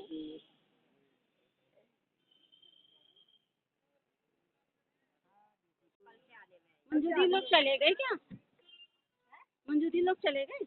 हम्म। मंजू दी लोग चले गए क्या? मंजू दी लोग चले गए?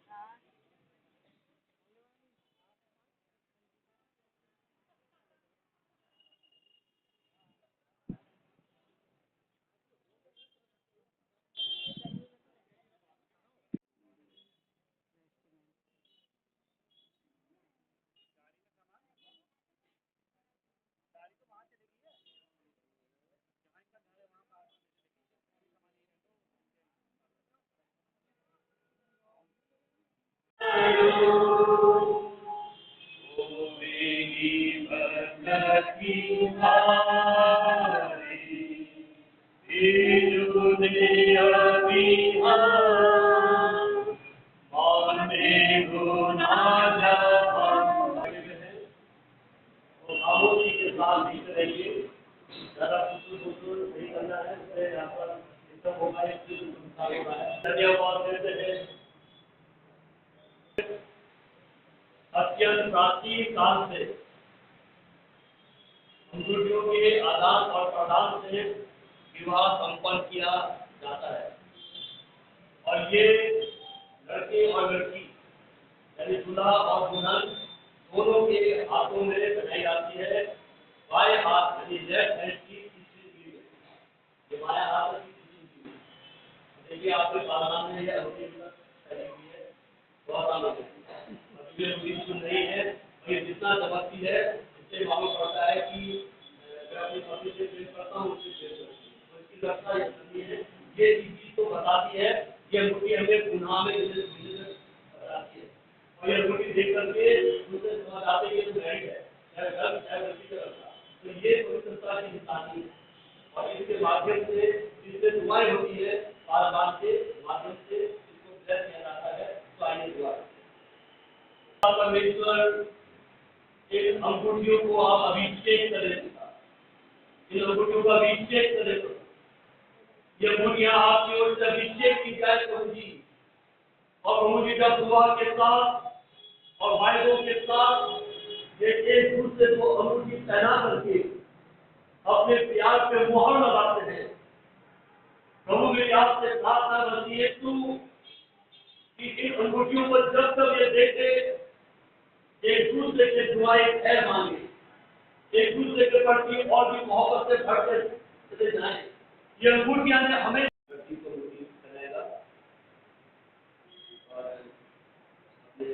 अत्यंत प्राचीन काल से अंगूठियों के आदान और प्रदान से विवाह संपन्न किया जाता है और ये लड़के और लड़की यानी दूल्हा और दुल्हन दोनों के हाथों में पहनाई जाती है। बाएं हाथ यानी लेफ्ट हैंड की तीसरी पीढ़ी में, ये बाएं हाथ की तीसरी पीढ़ी। देखिए आपके पालना में यह होती है बहुत आनंद है। ये चीज जो नहीं है और ये जितना चमकती है इससे मालूम पड़ता है कि मैं अपनी पत्नी से प्रेम करता हूँ, उससे प्रेम करता हूँ। तो इसकी रक्षा ये करनी है, ये चीज तो बताती है, ये अंगूठी हमें गुनाह में बताती है और ये अंगूठी देख करके दूसरे समझ आते हैं ये तो मैरिड है, चाहे घर चाहे लड़की का रक्षा। तो ये पवित्रता की निशानी है और इसके माध्यम से जिससे दुआएं होती है पारदान के माध्यम से इसको ब्लेस किया जाता है। तो आइए दुआ परमेश्वर इन अंगूठियों को आप अभी चेक करें, इन अंगूठियों को अभी चेक करें। ये अंगूठियां आपकी ओर से अभी चेक की जाए प्रभु जी, और प्रभु जी जब दुआ के साथ और वायदों के साथ ये एक दूसरे को अंगूठी पहना करके अपने प्यार पे मोहर लगाते हैं। प्रभु मेरी आपसे प्रार्थना करती है तू कि इन अंगूठियों को जब तक ये देखे एक दूसरे के दुआएं खैर मांगे, एक दूसरे के प्रति और भी मोहब्बत से बढ़ते चले जाएं। ये अंगूठियां ने हमें व्यक्ति को अंगूठी बनाएगा और अपने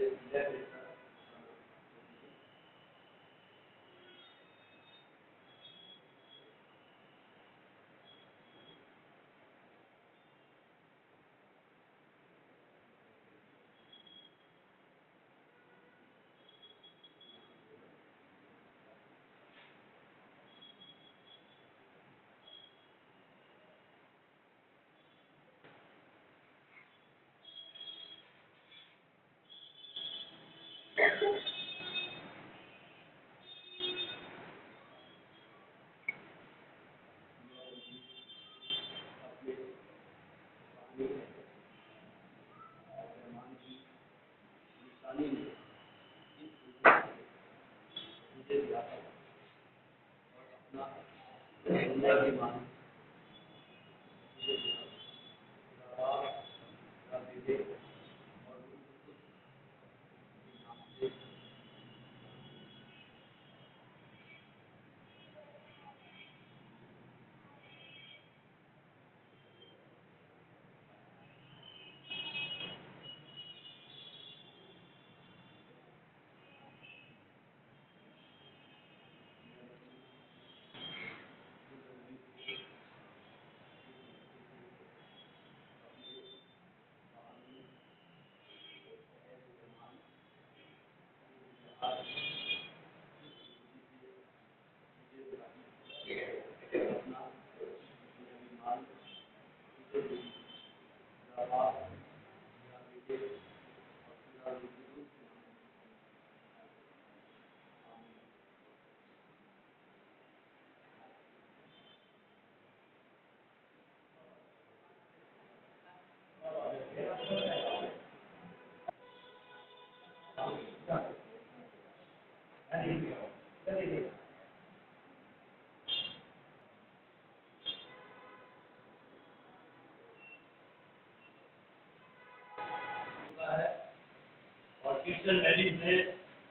क्रिश्चियन मैरिज में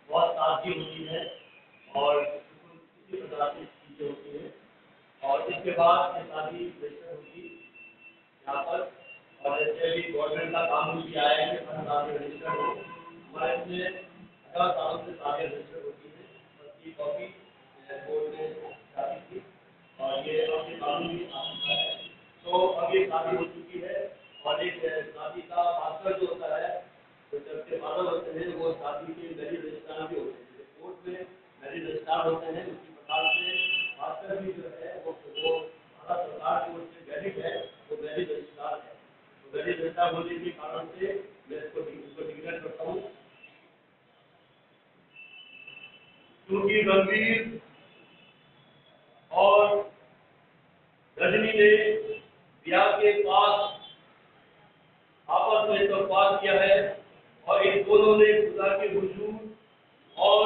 बहुत सादगी होती है और किसी प्रकार की चीज़ें होती हैं और इसके बाद ये शादी रजिस्टर होगी यहाँ पर। और जैसे अभी गवर्नमेंट का कानून भी आया है कि हर शादी रजिस्टर हो, हमारे इसमें 18 सालों से शादी रजिस्टर होती है। उसकी कॉपी कोर्ट में जाती थी और ये अब ये कानून भी आ चुका है। तो अब ये शादी हो चुकी है और एक शादी का मास्टर जो होता है, तो जब के फादर होते हैं वो शादी के मैरिज रजिस्ट्रार भी होते हैं। कोर्ट में मैरिज रजिस्ट्रार होते हैं, उसी प्रकार से मास्टर भी जो है वो भारत सरकार की ओर से वैलिड है, वो मैरिज रजिस्ट्रार है। तो मैरिज रजिस्ट्रार होने के कारण से मैं इसको डिक्लेयर करता हूँ। क्योंकि रणवीर और रजनी ने ब्याह के पास आपस में संवाद किया है और इन दोनों ने खुदा के हुजूर और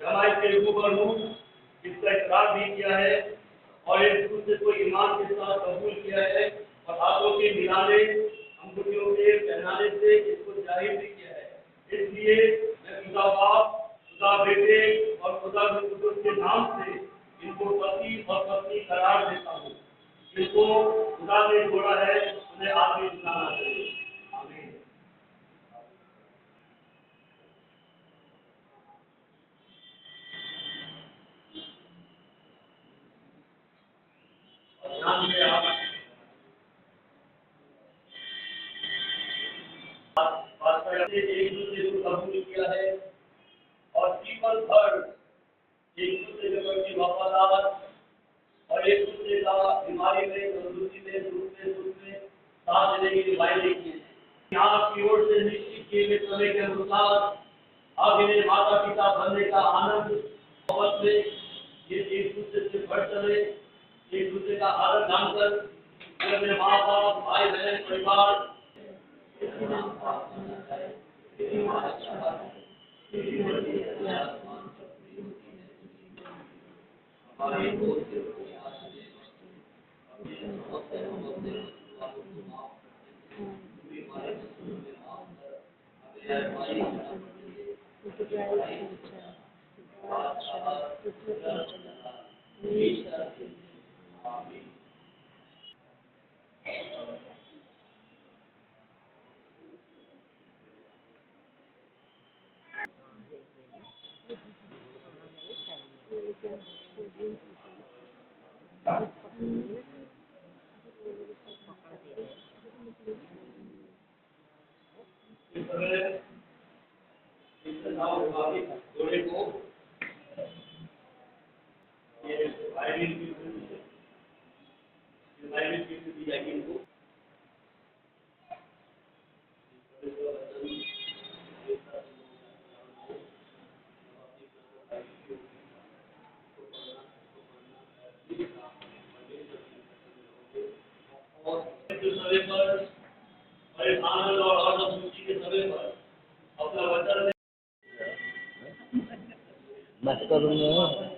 जमाई के रूबरू इसका इकरार भी किया है और एक दूसरे को ईमान के साथ कबूल किया है और हाथों के मिलाने अंगूठियों के पहनाने से इसको जाहिर भी किया है। इसलिए मैं खुदा बाप, खुदा बेटे और खुदा कुदुस के नाम से इनको पति और पत्नी करार देता हूँ। इनको खुदा ने जोड़ा है, उन्हें आगे जुटाना चाहिए। आमीन। और ध्यान से आप वास्तव में एक दूसरे को कबूल किया है और जीवन भर एक दूसरे के प्रति वफादार और एक दूसरे का बीमारी में, तंदुरुस्ती में, दुख में साथ देने की वायदे किए हैं। यहाँ की ओर से निश्चित किए गए समय के अनुसार अब इन्हें माता पिता बनने का आनंद मोहब्बत में ये एक दूसरे से बढ़ चले, एक दूसरे का आदर जानकर अपने माँ बाप, भाई बहन, परिवार जोड़े को ये वायरिंग की दी जाएगी इनको। और समय पर और आनंद और आनंद के समय पर अपना वचन मत करूँगा।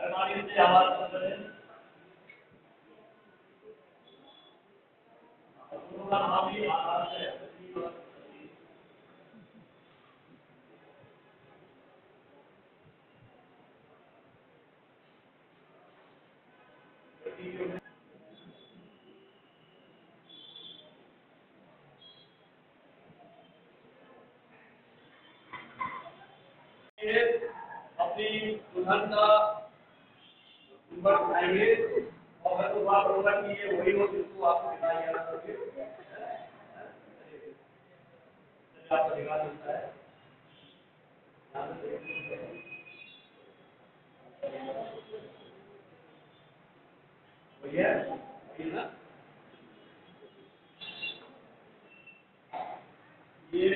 हमारी से आवाज कर रहे हैं। नाम भी आवाज है। अपनी दुल्हन का ऊपर उठाएंगे और मैं तो बात होगा कि ये वही हो जिसको आपको दिखाई जाना चाहिए। आपको दिखा देता है। ये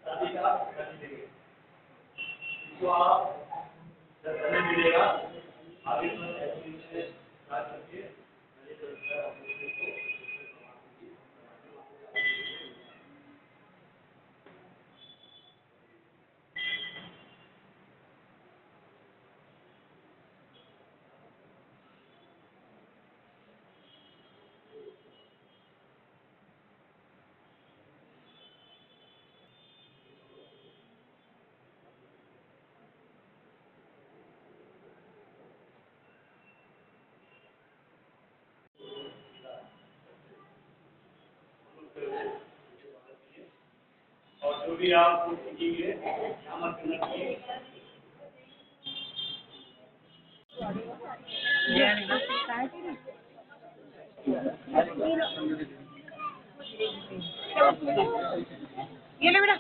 शादी का सर्टिफिकेट, इसको आप जब समय मिलेगा आगे तो ऐसे बात करके और जो भी आप सीखेंगे अमल करना चाहिए। ये ले बेटा।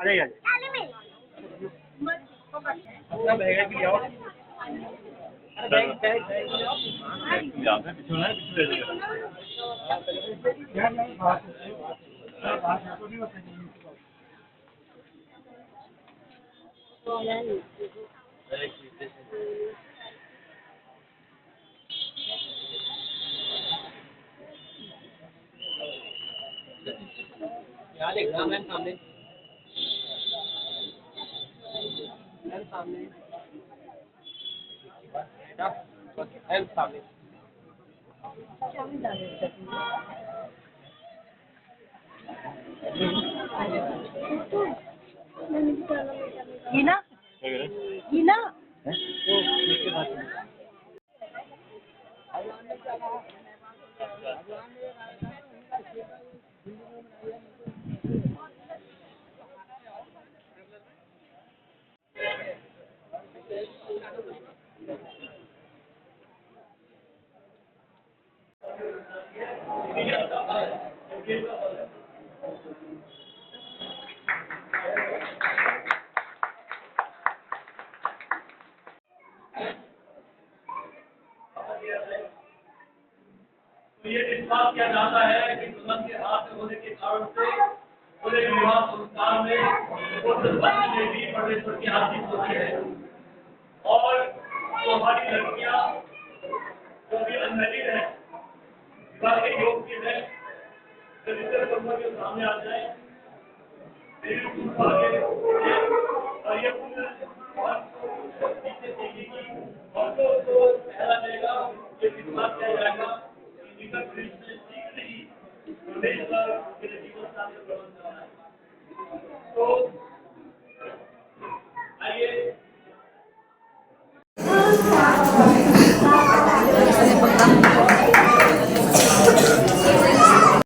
अरे यार अपना बैग भी आओ। बैग याद है पिछले ले यार एग्जाम है सामने सामने सामने गीना गीना तो ये विश्वास किया जाता है कि दुल्हन के हाथ में होने के कारण से पूरे विवाह संस्कार में उस बच्चे में भी परमेश्वर की आशीष होती है। और जो हमारी लड़कियां जो भी अनमैरिड है विवाह के योग्य है पवित्र ब्रह्म के सामने आ जाए और ये पीछे देखेगी और तो पहला देगा ये विश्वास किया जाएगा कि निकट भविष्य में शीघ्र ही परमेश्वर के जीवन सामने प्रबंध करना है। तो